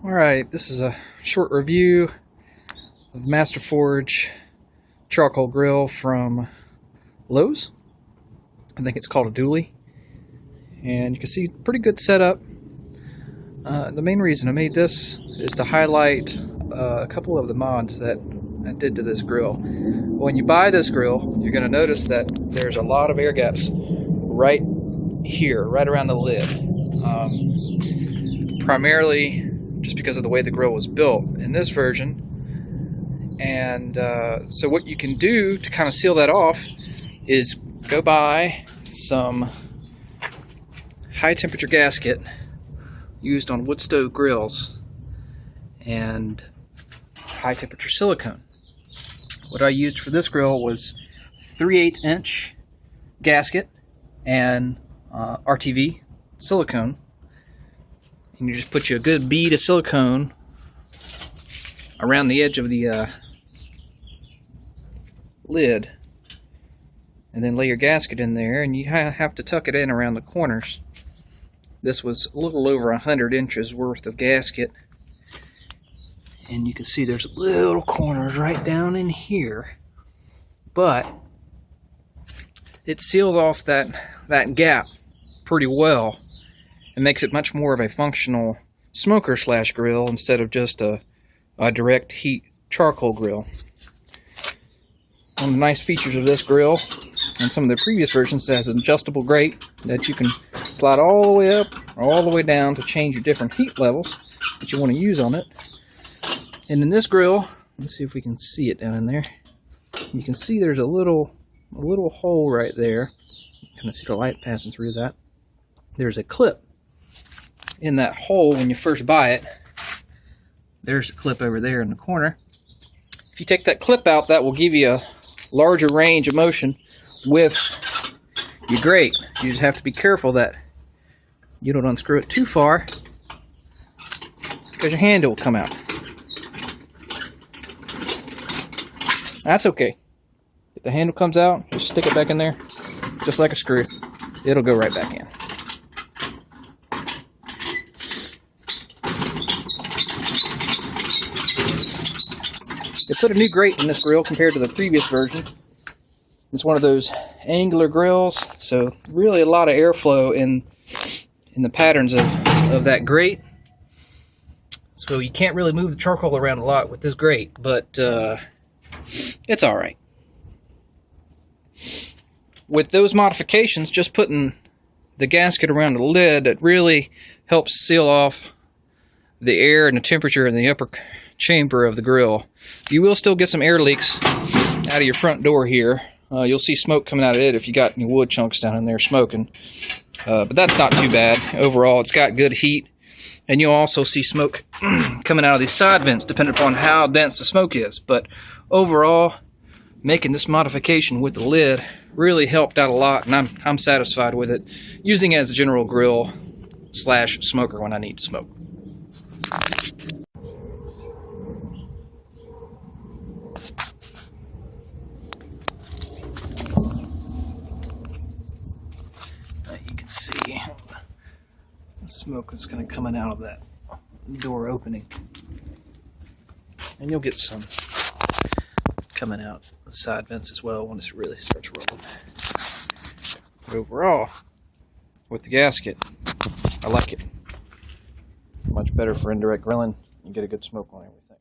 Alright, this is a short review of Masterforge charcoal grill from Lowe's. I think it's called a dually. And you can see pretty good setup. The main reason I made this is to highlight a couple of the mods that I did to this grill. When you buy this grill, you're going to notice that there's a lot of air gaps right here, right around the lid. Primarily just because of the way the grill was built in this version. And so what you can do to kind of seal that off is go buy some high temperature gasket used on wood stove grills and high temperature silicone. What I used for this grill was 3/8 inch gasket and RTV silicone. And you just put you a good bead of silicone around the edge of the lid, and then lay your gasket in there, and you have to tuck it in around the corners. This was a little over 100 inches worth of gasket, and you can see there's little corners right down in here, but it seals off that gap pretty well. It makes it much more of a functional smoker slash grill instead of just a direct heat charcoal grill. One of the nice features of this grill and some of the previous versions, it has an adjustable grate that you can slide all the way up or all the way down to change your different heat levels that you want to use on it. And in this grill, let's see if we can see it down in there. You can see there's a little hole right there. You can kind of see the light passing through that. There's a clip in that hole when you first buy it. There's a clip over there in the corner. If you take that clip out, that will give you a larger range of motion with your grate. You just have to be careful that you don't unscrew it too far, because your handle will come out. That's okay. If the handle comes out, just stick it back in there, just like a screw. It'll go right back in. They put a new grate in this grill compared to the previous version. It's one of those angular grills, so really a lot of airflow in the patterns of that grate. So you can't really move the charcoal around a lot with this grate, but it's alright. With those modifications, just putting the gasket around the lid, it really helps seal off the air and the temperature in the upper chamber of the grill. You will still get some air leaks out of your front door here. You'll see smoke coming out of it if you got any wood chunks down in there smoking. But that's not too bad. Overall, it's got good heat. And you'll also see smoke coming out of these side vents depending upon how dense the smoke is. But overall, making this modification with the lid really helped out a lot, and I'm satisfied with it. Using it as a general grill slash smoker when I need to smoke. You can see the smoke is kind of coming out of that door opening, and you'll get some coming out the side vents as well when it really starts rolling. But overall, with the gasket, I like it. Much better for indirect grilling. You get a good smoke on everything.